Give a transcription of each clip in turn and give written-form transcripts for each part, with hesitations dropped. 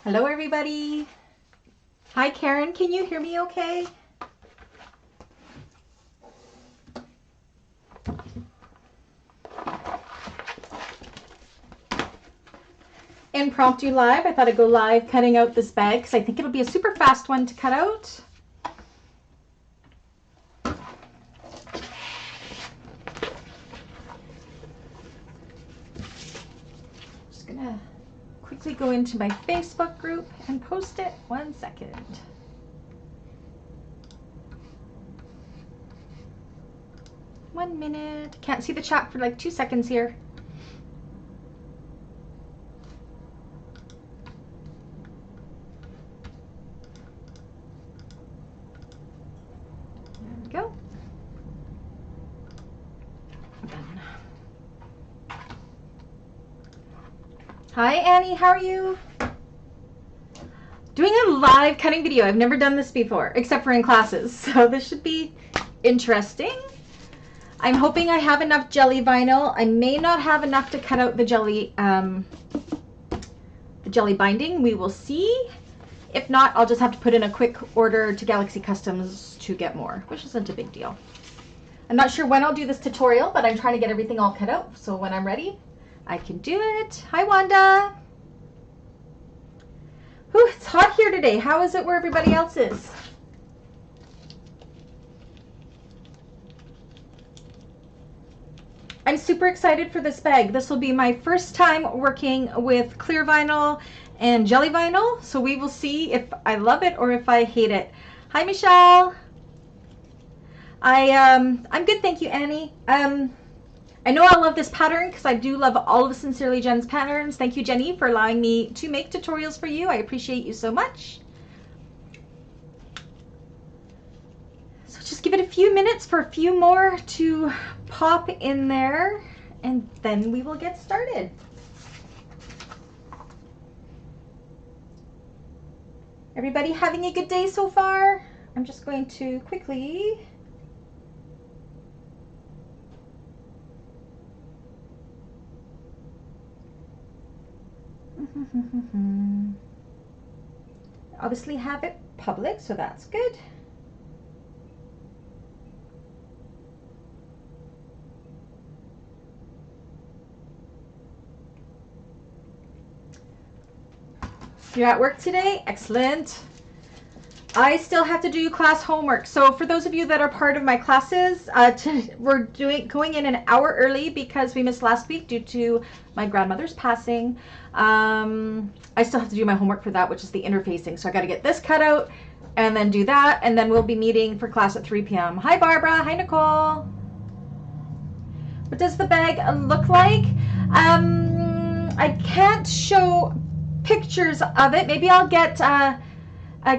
Hello everybody. Hi Karen, can you hear me okay? Impromptu live. I thought I'd go live cutting out this bag because I think it'll be a super fast one to cut out. Just gonna quickly go into my Facebook group and post it. 1 second. One minute. Can't see the chat for like 2 seconds here. There we go. Done. Hi Annie, how are you? Doing a live cutting video. I've never done this before, except for in classes. So this should be interesting. I'm hoping I have enough jelly vinyl. I may not have enough to cut out the jelly binding. We will see. If not, I'll just have to put in a quick order to Galaxy Customs to get more, which isn't a big deal. I'm not sure when I'll do this tutorial, but I'm trying to get everything all cut out. So when I'm ready, I can do it. Hi, Wanda. Whew, it's hot here today. How is it where everybody else is? I'm super excited for this bag. This will be my first time working with clear vinyl and jelly vinyl. So we will see if I love it or if I hate it. Hi, Michelle. I'm good, thank you, Annie. I know I love this pattern because I do love all of Sincerely Jen's patterns. Thank you, Jenny, for allowing me to make tutorials for you. I appreciate you so much. So just give it a few minutes for a few more to pop in there, and then we will get started. Everybody having a good day so far? I'm just going to quickly obviously have it public, so that's good. You're at work today? Excellent. I still have to do class homework. So for those of you that are part of my classes, we're going in an hour early because we missed last week due to my grandmother's passing. I still have to do my homework for that, which is the interfacing. So I got to get this cut out and then do that. And then we'll be meeting for class at 3 p.m. Hi, Barbara. Hi, Nicole. What does the bag look like? I can't show pictures of it. Maybe I'll get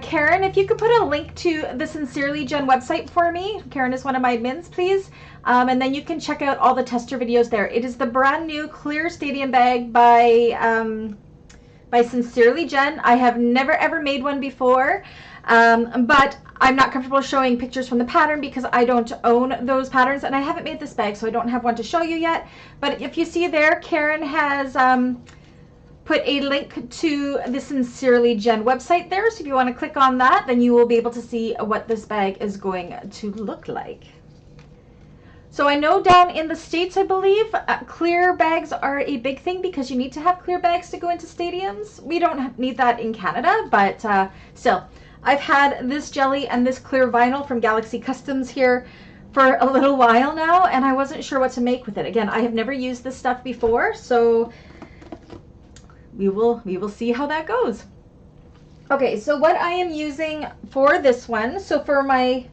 Karen, if you could put a link to the Sincerely Jen website for me. Karen is one of my admins, please. And then you can check out all the tester videos there. It is the brand new clear stadium bag by Sincerely Jen. I have never ever made one before, but I'm not comfortable showing pictures from the pattern because I don't own those patterns, and I haven't made this bag, so I don't have one to show you yet. But if you see there, Karen has put a link to the Sincerely Jen website there. So if you want to click on that, then you will be able to see what this bag is going to look like. So I know down in the States, I believe, clear bags are a big thing because you need to have clear bags to go into stadiums. We don't need that in Canada, but still, I've had this jelly and this clear vinyl from Galaxy Customs here for a little while now, and I wasn't sure what to make with it. Again, I have never used this stuff before, so we will see how that goes. Okay, so what I am using for this one, so for my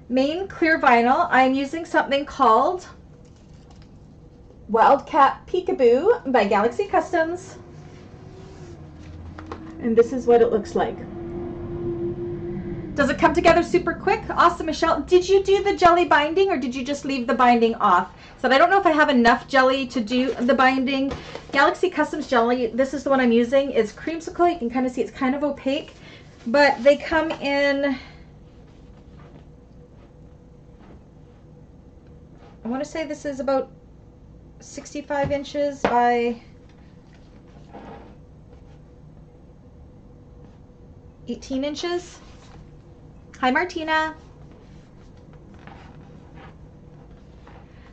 main clear vinyl, I'm using something called Wildcat Peekaboo by Galaxy Customs. And this is what it looks like. Does it come together super quick? Awesome, Michelle. Did you do the jelly binding or did you just leave the binding off? So I don't know if I have enough jelly to do the binding. Galaxy Customs jelly, this is the one I'm using, is creamsicle. You can kind of see it's kind of opaque, but they come in, I want to say this is about 65 inches by 18 inches. Hi, Martina.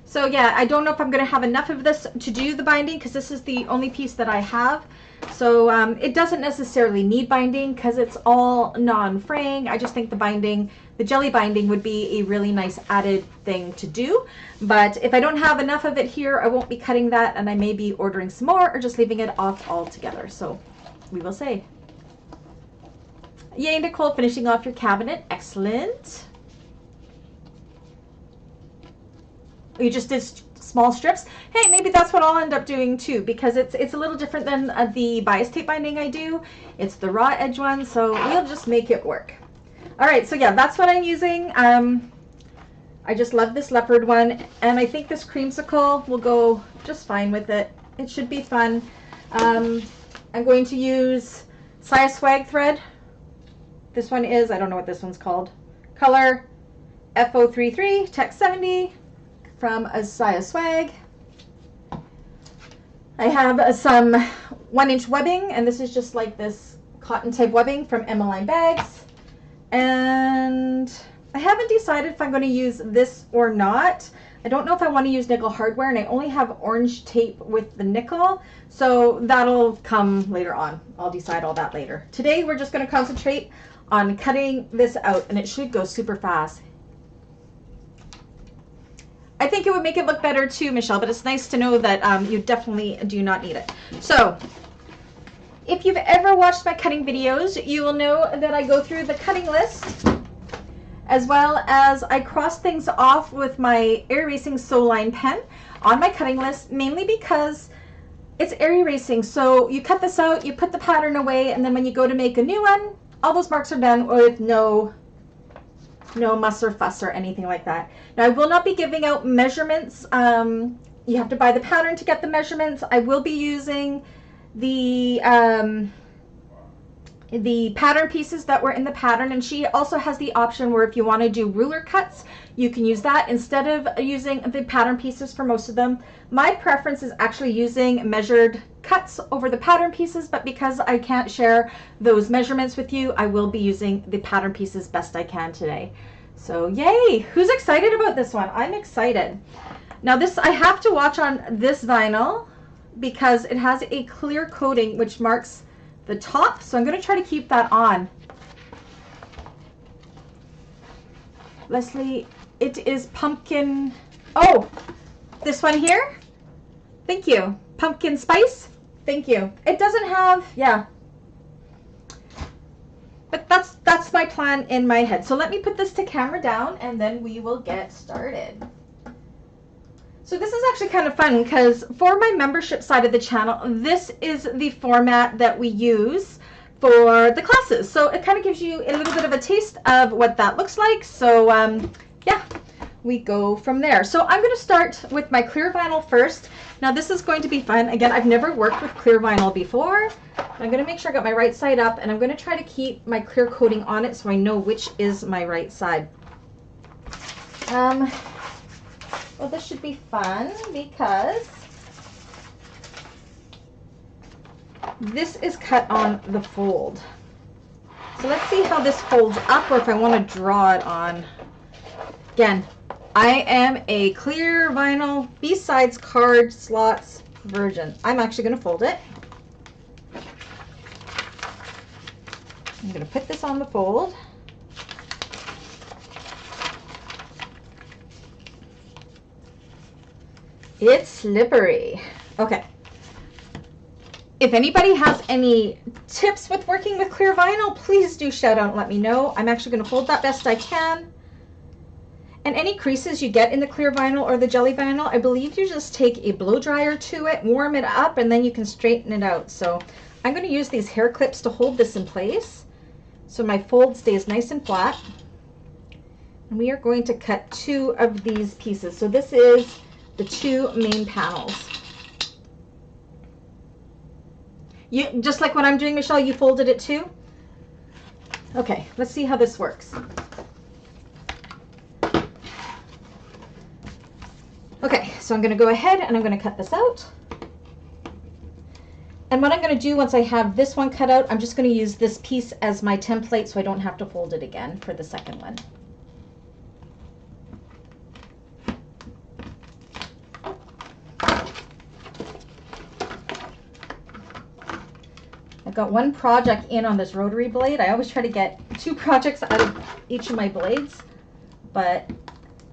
So yeah, I don't know if I'm going to have enough of this to do the binding because this is the only piece that I have. So it doesn't necessarily need binding because it's all non-fraying. I just think the binding, the jelly binding would be a really nice added thing to do. But if I don't have enough of it here, I won't be cutting that, and I may be ordering some more or just leaving it off altogether. So we will see. Yay, Nicole, finishing off your cabinet. Excellent. You just did small strips. Hey, maybe that's what I'll end up doing too, because it's a little different than the bias tape binding I do. It's the raw edge one, so we'll just make it work. All right, so yeah, that's what I'm using. I just love this leopard one, and I think this creamsicle will go just fine with it. It should be fun. I'm going to use Saya Swag thread. This one is, I don't know what this one's called. Color F033 Tech 70 from Saya Swag. I have some 1-inch webbing, and this is just like this cotton type webbing from Emmeline Bags. And I haven't decided if I'm going to use this or not. I don't know if I want to use nickel hardware, and I only have orange tape with the nickel, so that'll come later on. I'll decide all that later. Today we're just going to concentrate on cutting this out, and it should go super fast. I think it would make it look better too, Michelle, but it's nice to know that you definitely do not need it. So if you've ever watched my cutting videos, you will know that I go through the cutting list as well as I cross things off with my air erasing sew line pen on my cutting list, mainly because it's air erasing. So you cut this out, you put the pattern away, and then when you go to make a new one, all those marks are done with no muss or fuss or anything like that. Now, I will not be giving out measurements. You have to buy the pattern to get the measurements. I will be using the pattern pieces that were in the pattern, and she also has the option where if you want to do ruler cuts, you can use that instead of using the pattern pieces for most of them. My preference is actually using measured cuts over the pattern pieces, but because I can't share those measurements with you, I will be using the pattern pieces best I can today. So yay! Who's excited about this one? I'm excited. Now this, I have to watch on this vinyl because it has a clear coating which marks the top, so I'm going to try to keep that on. Leslie, it is pumpkin. Oh, this one here. Thank you. Pumpkin spice. Thank you. It doesn't have, yeah. But that's my plan in my head. So let me put this to camera down and then we will get started. So this is actually kind of fun because for my membership side of the channel, this is the format that we use for the classes. So it kind of gives you a little bit of a taste of what that looks like. So yeah, we go from there. So I'm going to start with my clear vinyl first. Now this is going to be fun. Again, I've never worked with clear vinyl before. I'm going to make sure I got my right side up, and I'm going to try to keep my clear coating on it so I know which is my right side. Well, this should be fun because this is cut on the fold. So let's see how this folds up, or if I want to draw it on. Again, I am a clear vinyl B-sides card slots version. I'm actually going to fold it. I'm going to put this on the fold. It's slippery. Okay. If anybody has any tips with working with clear vinyl, please do shout out and let me know. I'm actually going to fold that best I can. And any creases you get in the clear vinyl or the jelly vinyl, I believe you just take a blow dryer to it, warm it up, and then you can straighten it out. So I'm going to use these hair clips to hold this in place so my fold stays nice and flat. And we are going to cut 2 of these pieces. So this is the 2 main panels. You, just like what I'm doing, Michelle, you folded it too? Okay, let's see how this works. Okay, so I'm going to go ahead and I'm going to cut this out. And what I'm going to do once I have this one cut out, I'm just going to use this piece as my template so I don't have to fold it again for the second one. I've got one project in on this rotary blade. I always try to get 2 projects out of each of my blades, but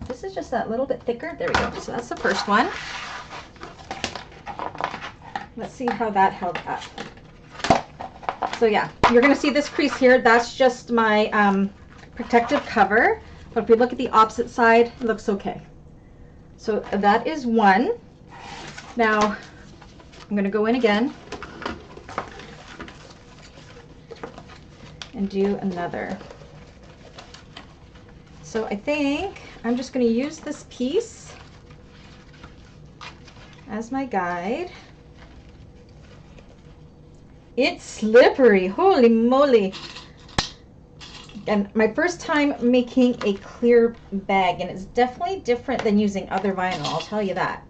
this is just that little bit thicker. There we go. So that's the first one. Let's see how that held up. So yeah, you're going to see this crease here. That's just my protective cover. But if we look at the opposite side, it looks okay. So that is one. Now I'm going to go in again and do another. So I think I'm just going to use this piece as my guide. It's slippery, holy moly. And my first time making a clear bag, and it's definitely different than using other vinyl, I'll tell you that.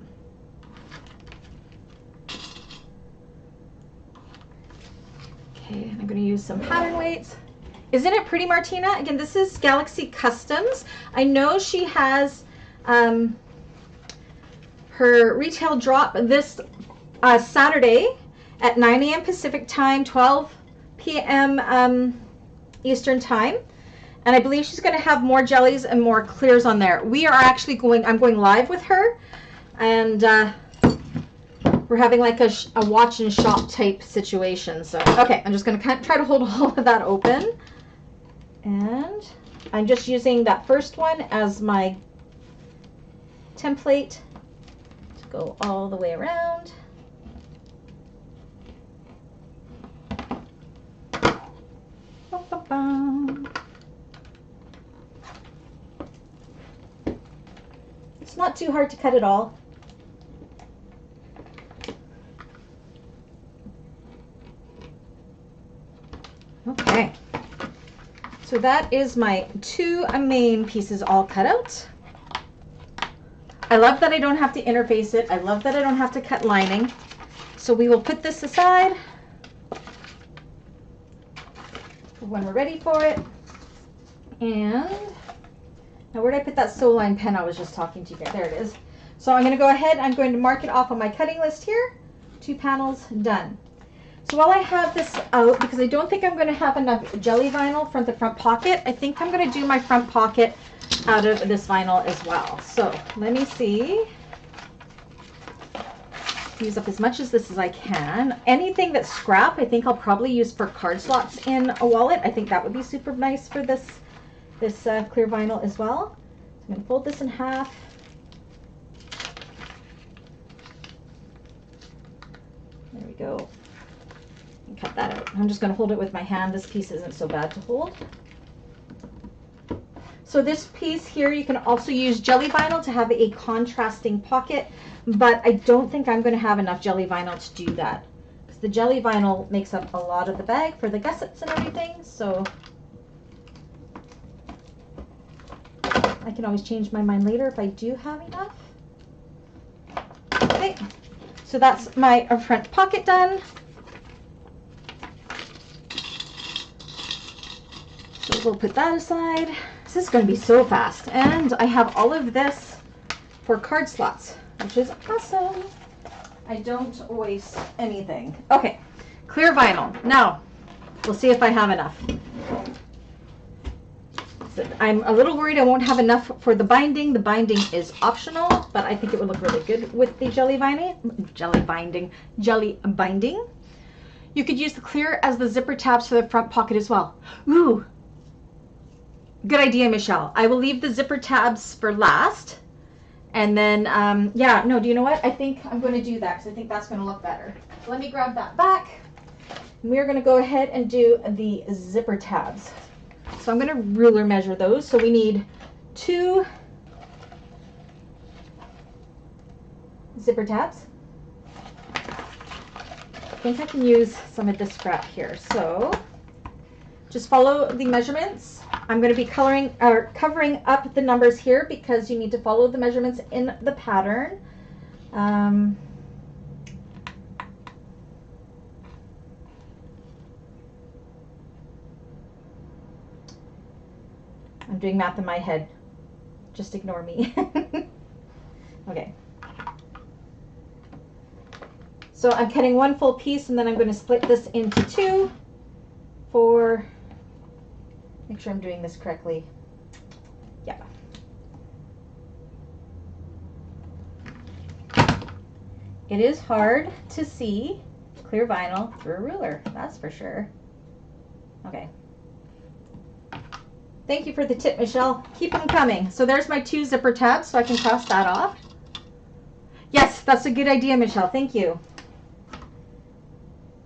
Okay, I'm going to use some pattern weights. Isn't it pretty, Martina? Again, this is Galaxy Customs. I know she has her retail drop this Saturday at 9 a.m. Pacific time, 12 p.m. Eastern time. And I believe she's going to have more jellies and more clears on there. We are actually going, I'm going live with her. And we're having like a watch and shop type situation. So, okay, I'm just going to try to hold all of that open. And I'm just using that first one as my template to go all the way around. It's not too hard to cut it all. Okay, so that is my 2 main pieces all cut out. I love that I don't have to interface it. I love that I don't have to cut lining. So we will put this aside when we're ready for it. And now where did I put that sew line pen I was just talking to you about? There it is. So I'm going to go ahead, I'm going to mark it off on my cutting list here. 2 panels done. So while I have this out, because I don't think I'm going to have enough jelly vinyl for the front pocket, I think I'm going to do my front pocket out of this vinyl as well. So let me see. Use up as much of this as I can. Anything that's scrap, I think I'll probably use for card slots in a wallet. I think that would be super nice for this clear vinyl as well. So I'm going to fold this in half. There we go. And cut that out. I'm just going to hold it with my hand. This piece isn't so bad to hold. So this piece here, you can also use jelly vinyl to have a contrasting pocket, but I don't think I'm going to have enough jelly vinyl to do that, because the jelly vinyl makes up a lot of the bag for the gussets and everything. So I can always change my mind later if I do have enough. Okay, so that's my front pocket done. So we'll put that aside. This is going to be so fast. And I have all of this for card slots, which is awesome. I don't waste anything. Okay, clear vinyl. Now, we'll see if I have enough. So I'm a little worried I won't have enough for the binding. The binding is optional, but I think it would look really good with the jelly binding. You could use the clear as the zipper tabs for the front pocket as well. Ooh. Good idea, Michelle. I will leave the zipper tabs for last. And then, yeah, no, do you know what? I think I'm going to do that because I think that's going to look better. So let me grab that back. And we're going to go ahead and do the zipper tabs. So I'm going to ruler measure those. So we need 2 zipper tabs. I think I can use some of this scrap here. So just follow the measurements. I'm going to be covering up the numbers here because you need to follow the measurements in the pattern. I'm doing math in my head. Just ignore me. Okay. So I'm cutting one full piece, and then I'm going to split this into two for, make sure I'm doing this correctly. Yeah. It is hard to see clear vinyl through a ruler, that's for sure. Okay. Thank you for the tip, Michelle. Keep them coming. So there's my 2 zipper tabs, so I can cross that off. Yes, that's a good idea, Michelle. Thank you.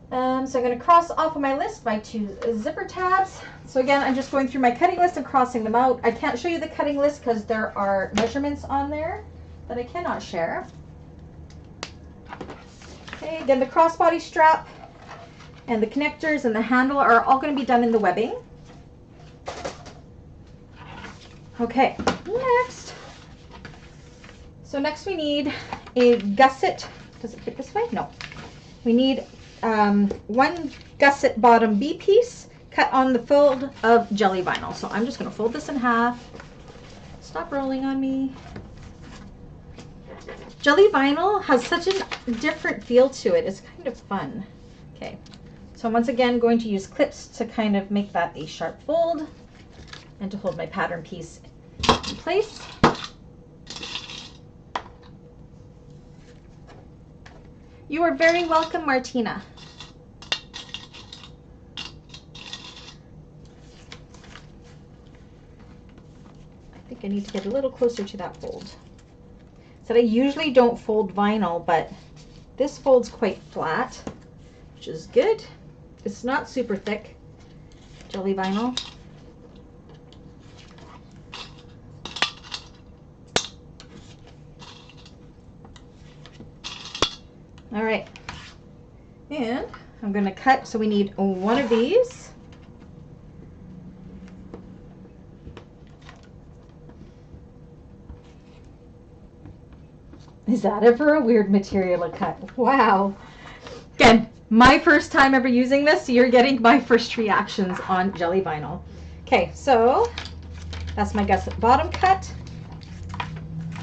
So I'm going to cross off of my list my 2 zipper tabs. So again, I'm just going through my cutting list and crossing them out. I can't show you the cutting list because there are measurements on there that I cannot share. Okay, then the crossbody strap and the connectors and the handle are all going to be done in the webbing. Okay, next. So next we need a gusset. Does it fit this way? No. We need 1 gusset bottom B piece cut on the fold of jelly vinyl. So I'm just going to fold this in half. Stop rolling on me. Jelly vinyl has such a different feel to it. It's kind of fun. Okay, so once again going to use clips to kind of make that a sharp fold and to hold my pattern piece in place. You are very welcome, Martina. I think I need to get a little closer to that fold. So I usually don't fold vinyl, but this folds quite flat, which is good. It's not super thick, jelly vinyl. All right, and I'm going to cut, so we need 1 of these. Is that ever a weird material to cut? Wow. Again, my first time ever using this, so you're getting my first reactions on jelly vinyl. Okay, so that's my gusset bottom cut.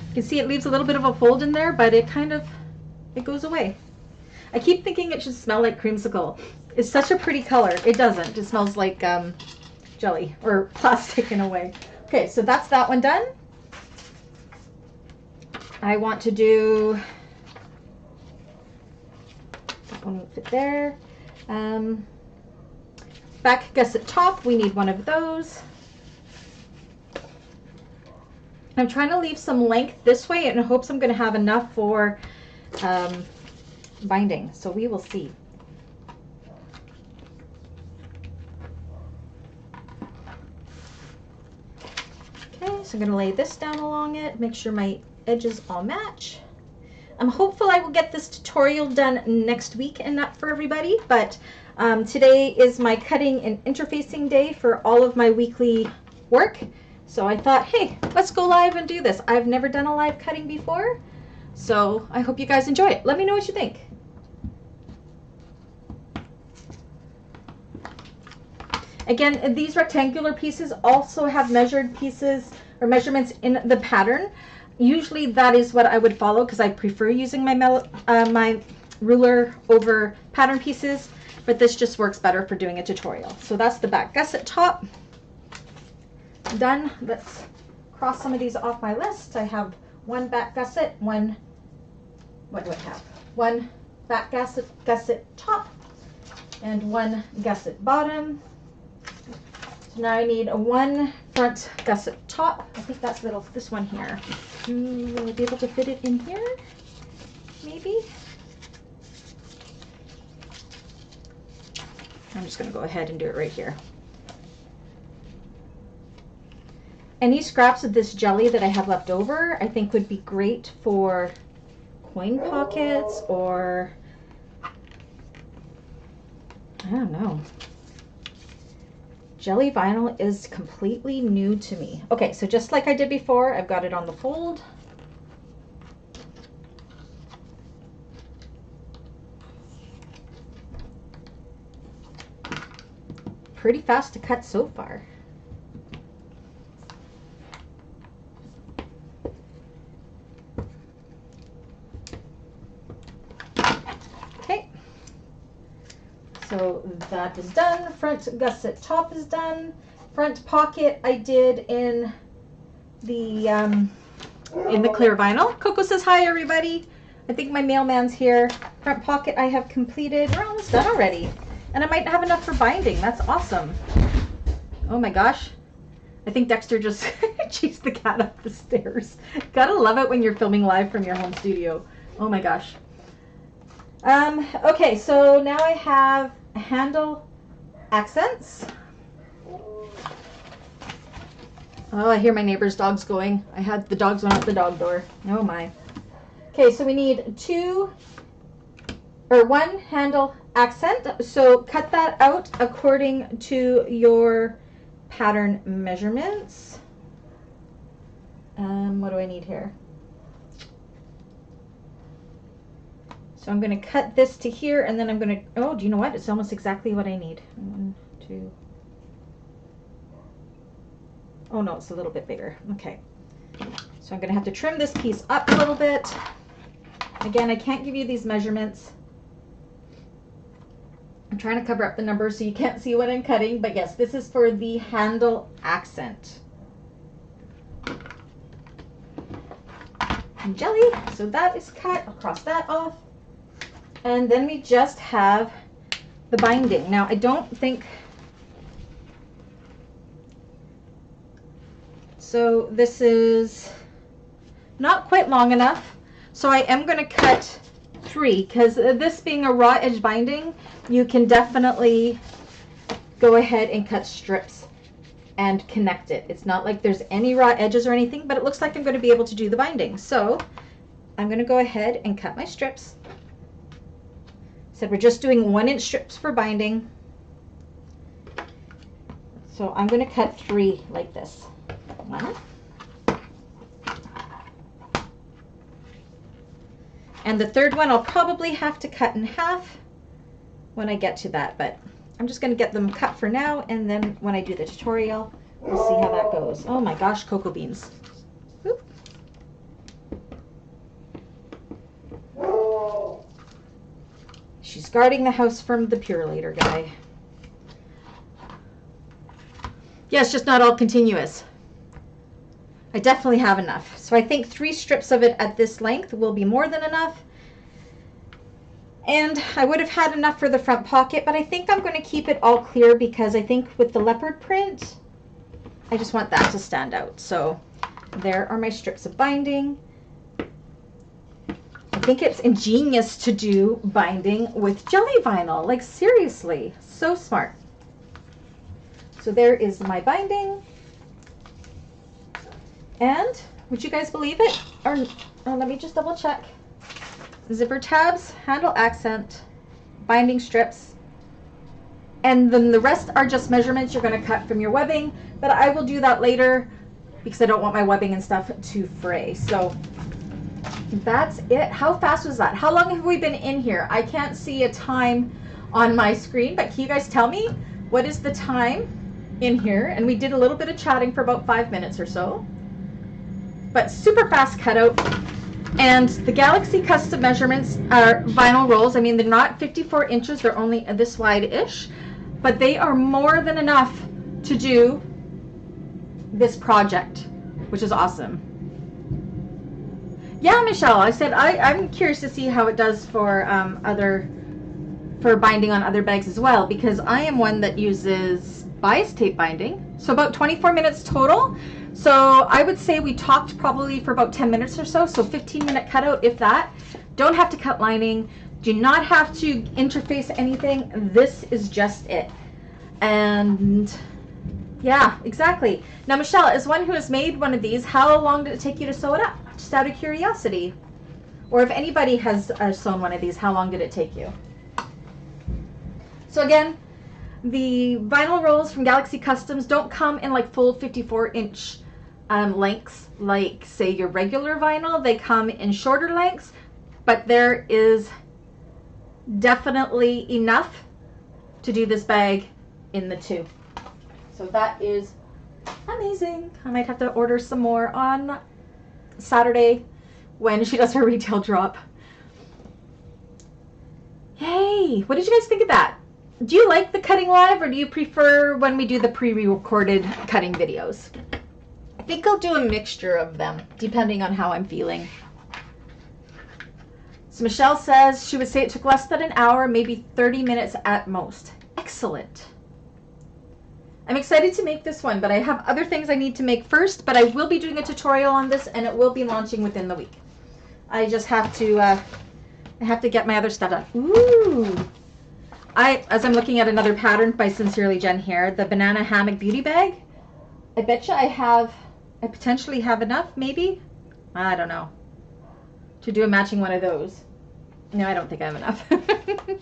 You can see it leaves a little bit of a fold in there, but it goes away. I keep thinking it should smell like creamsicle. It's such a pretty color. It doesn't. It smells like jelly or plastic in a way. Okay, so that's that one done. I want to do, that one won't fit there. Back gusset top, we need 1 of those. I'm trying to leave some length this way in hopes I'm going to have enough for binding, so we will see. Okay, so I'm going to lay this down along it, make sure my edges all match. I'm hopeful I will get this tutorial done next week and not for everybody, but today is my cutting and interfacing day for all of my weekly work. So I thought, hey, let's go live and do this. I've never done a live cutting before, so I hope you guys enjoy it. Let me know what you think. Again, these rectangular pieces also have measured pieces or measurements in the pattern. Usually that is what I would follow because I prefer using my my ruler over pattern pieces, but this just works better for doing a tutorial. So that's the back gusset top. Done. Let's cross some of these off my list. I have 1 back gusset, 1, what do I have? 1 back gusset top, and 1 gusset bottom. So now I need a 1 front gusset top. I think that's this one here. Will I be able to fit it in here? Maybe? I'm just going to go ahead and do it right here. Any scraps of this jelly that I have left over, I think would be great for coin pockets or, I don't know. Jelly vinyl is completely new to me. Okay, so just like I did before, I've got it on the fold. Pretty fast to cut so far. that is done. Front gusset top is done. Front pocket I did in the clear vinyl. Coco says hi, everybody. I think my mailman's here. Front pocket I have completed. We're almost done already. And I might have enough for binding. That's awesome. Oh my gosh. I think Dexter just chased the cat up the stairs. Gotta love it when you're filming live from your home studio. Oh my gosh. Okay, so now I have handle accents. Oh, I hear my neighbor's dogs going. I had the dogs went out the dog door. Oh my. Okay, so we need one handle accent. So cut that out according to your pattern measurements. What do I need here? So I'm going to cut this to here, and then I'm going to, oh, do you know what? It's almost exactly what I need. 1, 2. Oh no, it's a little bit bigger. Okay. So I'm going to have to trim this piece up a little bit. Again, I can't give you these measurements. I'm trying to cover up the numbers so you can't see what I'm cutting, but yes, this is for the handle accent. And jelly, so that is cut. I'll cross that off. And then we just have the binding. Now, I don't think, so this is not quite long enough. So I am going to cut 3, because this being a raw edge binding, you can definitely go ahead and cut strips and connect it. It's not like there's any raw edges or anything, but it looks like I'm going to be able to do the binding. So I'm going to go ahead and cut my strips. So we're just doing 1-inch strips for binding. So I'm going to cut 3 like this. 1. And the third one I'll probably have to cut in half when I get to that, but I'm just going to get them cut for now, and then when I do the tutorial, we'll see how that goes. Oh my gosh, cocoa beans. Oop. She's guarding the house from the Purelator guy. Yeah, it's just not all continuous. I definitely have enough. So I think 3 strips of it at this length will be more than enough. And I would have had enough for the front pocket, but I think I'm going to keep it all clear because I think with the leopard print, I just want that to stand out. So there are my strips of binding. I think it's ingenious to do binding with jelly vinyl. Like seriously, so smart. So there is my binding. And would you guys believe it? Or let me just double check. Zipper tabs, handle accent, binding strips, and then the rest are just measurements you're going to cut from your webbing, but I will do that later because I don't want my webbing and stuff to fray. So that's it. How fast was that? How long have we been in here? I can't see a time on my screen, but can you guys tell me what is the time in here? And we did a little bit of chatting for about 5 minutes or so, but super fast cutout. And the Galaxy custom measurements are vinyl rolls. I mean, they're not 54 inches, they're only this wide-ish, but they are more than enough to do this project, which is awesome. Yeah, Michelle, I said I'm curious to see how it does for for binding on other bags as well, because I am one that uses bias tape binding. So about 24 minutes total. So I would say we talked probably for about 10 minutes or so, 15-minute cutout, if that. Don't have to cut lining, do not have to interface anything. This is just it. And yeah, exactly. Now, Michelle, as one who has made one of these, how long did it take you to sew it up? Just out of curiosity. Or if anybody has sewn one of these, how long did it take you? So again, the vinyl rolls from Galaxy Customs don't come in like full 54-inch lengths like, say, your regular vinyl. They come in shorter lengths, but there is definitely enough to do this bag in the 2. So that is amazing. I might have to order some more on Saturday when she does her retail drop. Yay! What did you guys think of that? Do you like the cutting live, or do you prefer when we do the pre-recorded cutting videos? I think I'll do a mixture of them, depending on how I'm feeling. So Michelle says she would say it took less than an hour, maybe 30 minutes at most. Excellent. I'm excited to make this one, but I have other things I need to make first, but I will be doing a tutorial on this, and it will be launching within the week. I just have to, I have to get my other stuff done. Ooh. As I'm looking at another pattern by Sincerely Jen here, the banana hammock beauty bag. I bet you I potentially have enough, maybe? I don't know. To do a matching one of those. No, I don't think I have enough.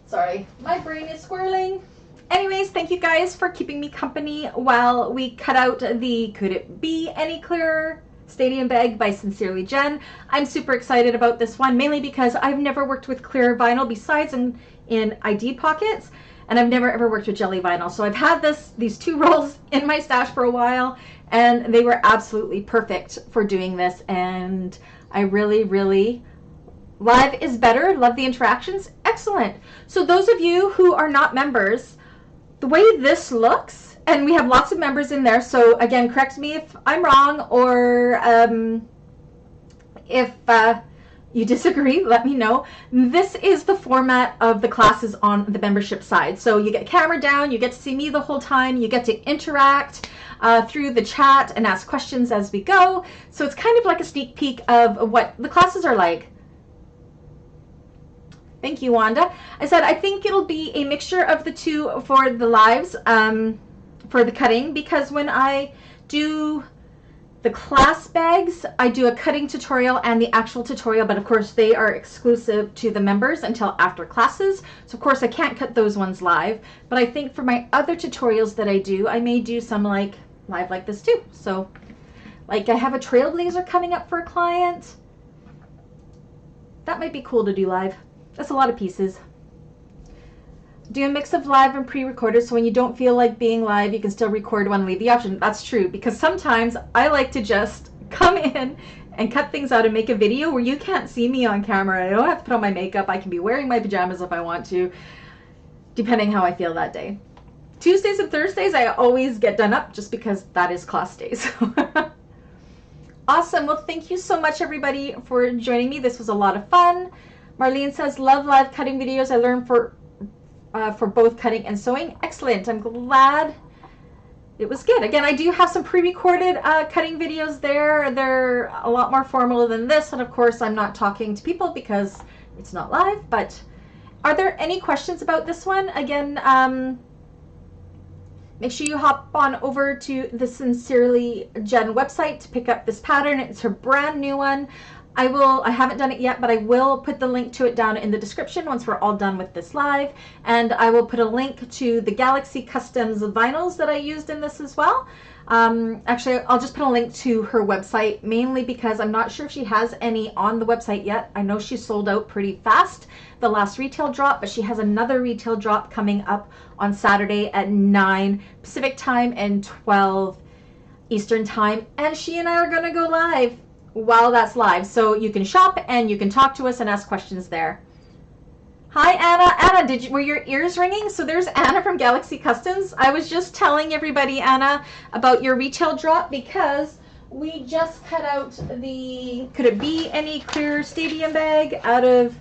Sorry, my brain is squirreling. Anyways, thank you guys for keeping me company while we cut out the Could It Be Any Clearer Stadium bag by Sincerely Jen. I'm super excited about this one, mainly because I've never worked with clear vinyl besides in ID pockets, and I've never ever worked with jelly vinyl. So I've had these two rolls in my stash for a while, and they were absolutely perfect for doing this, and I really, really live is better. Love the interactions. Excellent. So those of you who are not members, the way this looks, and we have lots of members in there, so again, correct me if I'm wrong, or if you disagree, let me know. This is the format of the classes on the membership side. So you get camera down, you get to see me the whole time, you get to interact through the chat and ask questions as we go. So it's kind of like a sneak peek of what the classes are like. Thank you, Wanda. I said I think it'll be a mixture of the two for the lives, for the cutting, because when I do the class bags, I do a cutting tutorial and the actual tutorial, but of course they are exclusive to the members until after classes. So of course I can't cut those ones live, but I think for my other tutorials that I do, I may do some like live like this too. So like I have a trailblazer coming up for a client. That might be cool to do live. That's a lot of pieces. Do a mix of live and pre-recorded, so when you don't feel like being live, you can still record one and leave the option. That's true, because sometimes I like to just come in and cut things out and make a video where you can't see me on camera. I don't have to put on my makeup. I can be wearing my pajamas if I want to, depending how I feel that day. Tuesdays and Thursdays, I always get done up just because that is class days. Awesome. Well, thank you so much, everybody, for joining me. This was a lot of fun. Marlene says, love live cutting videos. I learned for both cutting and sewing. Excellent. I'm glad it was good. Again, I do have some pre-recorded cutting videos there. They're a lot more formal than this. And of course, I'm not talking to people because it's not live. But are there any questions about this one? Again, make sure you hop on over to the Sincerely Jen website to pick up this pattern. It's her brand new one. I haven't done it yet, but I will put the link to it down in the description once we're all done with this live. And I will put a link to the Galaxy Customs vinyls that I used in this as well. Actually, I'll just put a link to her website, mainly because I'm not sure if she has any on the website yet. I know she sold out pretty fast the last retail drop, but she has another retail drop coming up on Saturday at 9 Pacific time and 12 Eastern time. And she and I are going to go live while that's live, so you can shop and you can talk to us and ask questions there. Hi Anna. Anna, were your ears ringing? So there's Anna from Galaxy Customs. I was just telling everybody, Anna, about your retail drop because we just cut out the Could It Be Any Clear Stadium bag out of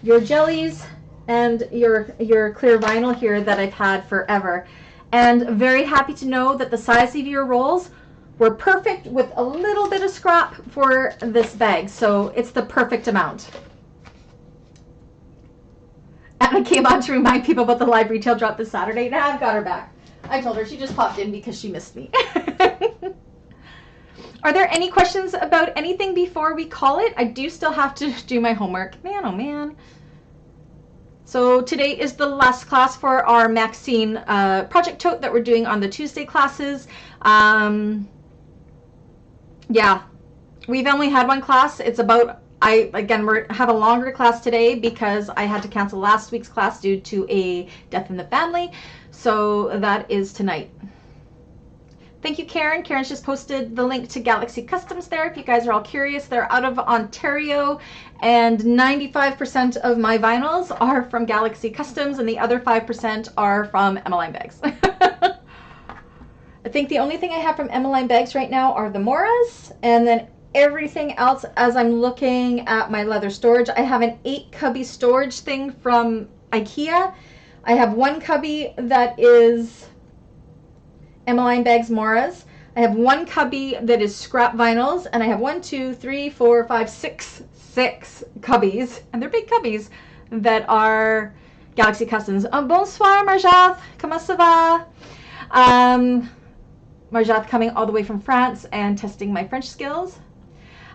your jellies and your clear vinyl here that I've had forever, and very happy to know that the size of your rolls were perfect with a little bit of scrap for this bag. So it's the perfect amount. Anna came on to remind people about the live retail drop this Saturday. Now I've got her back. I told her, she just popped in because she missed me. Are there any questions about anything before we call it? I do still have to do my homework. Man, oh man. So today is the last class for our Maxine project tote that we're doing on the Tuesday classes. Yeah, we've only had one class. It's about, again, we have a longer class today because I had to cancel last week's class due to a death in the family. So that is tonight. Thank you, Karen. Karen's just posted the link to Galaxy Customs there. If you guys are all curious, they're out of Ontario, and 95% of my vinyls are from Galaxy Customs, and the other 5% are from Emmeline Bags. I think the only thing I have from Emmeline Bags right now are the Moras, and then everything else, as I'm looking at my leather storage, I have an 8 cubby storage thing from IKEA. I have 1 cubby that is Emmeline Bags Moras. I have 1 cubby that is scrap vinyls, and I have 1, 2, 3, 4, 5, 6 cubbies, and they're big cubbies, that are Galaxy Customs. Bonsoir, Marjath. Comment ça va? Marjath coming all the way from France and testing my French skills.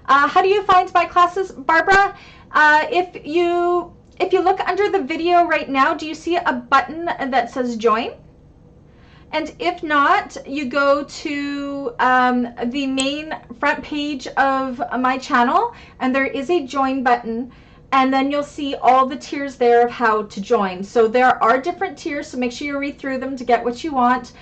How do you find my classes, Barbara? If you look under the video right now, do you see a button that says join? And if not, you go to the main front page of my channel, and there is a join button, and then you'll see all the tiers there of how to join. So there are different tiers, so make sure you read through them to get what you want.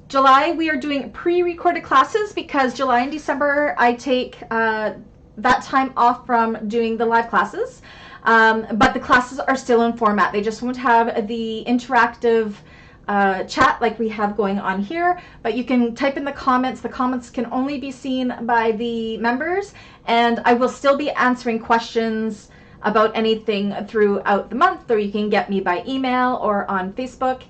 July, we are doing pre-recorded classes because July and December I take that time off from doing the live classes. But the classes are still in format. They just won't have the interactive chat like we have going on here, but you can type in the comments. The comments can only be seen by the members, and I will still be answering questions about anything throughout the month, or you can get me by email or on Facebook.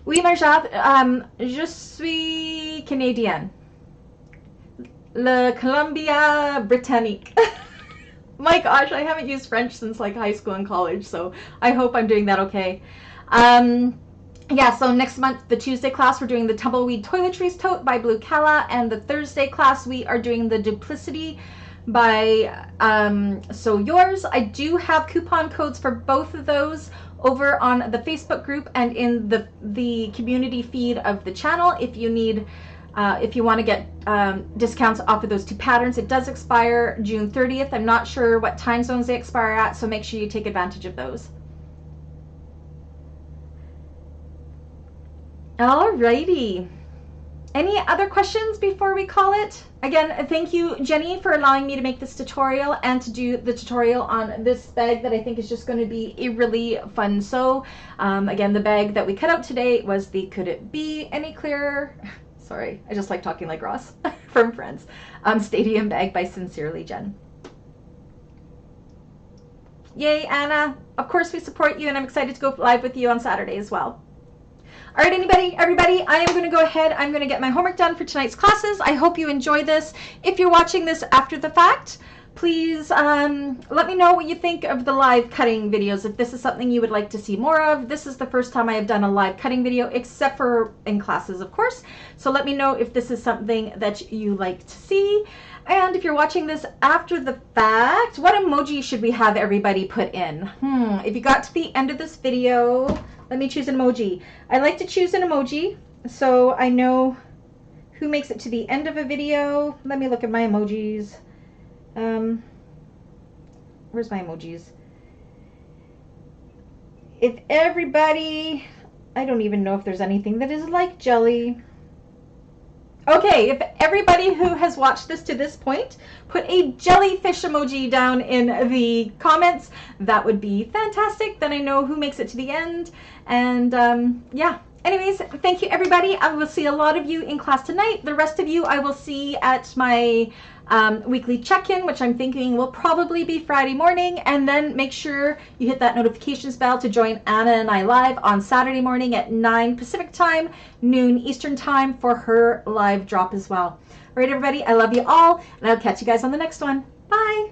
Oui, Marjat, je suis Canadienne. Le Columbia Britannique. My gosh, I haven't used French since like high school and college, so I hope I'm doing that okay. Yeah, so next month, the Tuesday class, we're doing the Tumbleweed Toiletries Tote by Blue Calla, and the Thursday class, we are doing the Duplicity by So Yours. I do have coupon codes for both of those over on the Facebook group and in the community feed of the channel if you need if you want to get discounts off of those 2 patterns. It does expire June 30th. I'm not sure what time zones they expire at, so make sure you take advantage of those. Alrighty. Any other questions before we call it? Again, thank you, Jenny, for allowing me to make this tutorial and to do the tutorial on this bag that I think is just going to be a really fun sew. Again, the bag that we cut out today was the Could It Be Any Clearer? Sorry, I just like talking like Ross from Friends. Stadium bag by Sincerely Jen. Yay, Anna. Of course we support you, and I'm excited to go live with you on Saturday as well. All right, everybody, I am going to go ahead. I'm going to get my homework done for tonight's classes. I hope you enjoy this. If you're watching this after the fact, please let me know what you think of the live cutting videos. If this is something you would like to see more of. This is the first time I have done a live cutting video, except for in classes, of course. So let me know if this is something that you like to see. And if you're watching this after the fact, what emoji should we have everybody put in? If you got to the end of this video, let me choose an emoji. I like to choose an emoji so I know who makes it to the end of a video. Let me look at my emojis. Where's my emojis? If everybody, I don't even know if there's anything that is like jelly. Okay, if everybody who has watched this to this point put a jellyfish emoji down in the comments, that would be fantastic. Then I know who makes it to the end. And yeah, anyways, thank you everybody. I will see a lot of you in class tonight. The rest of you I will see at my weekly check-in, which I'm thinking will probably be Friday morning. And then make sure you hit that notifications bell to join Anna and I live on Saturday morning at 9 Pacific time, noon Eastern time for her live drop as well. All right, everybody, I love you all, and I'll catch you guys on the next one. Bye.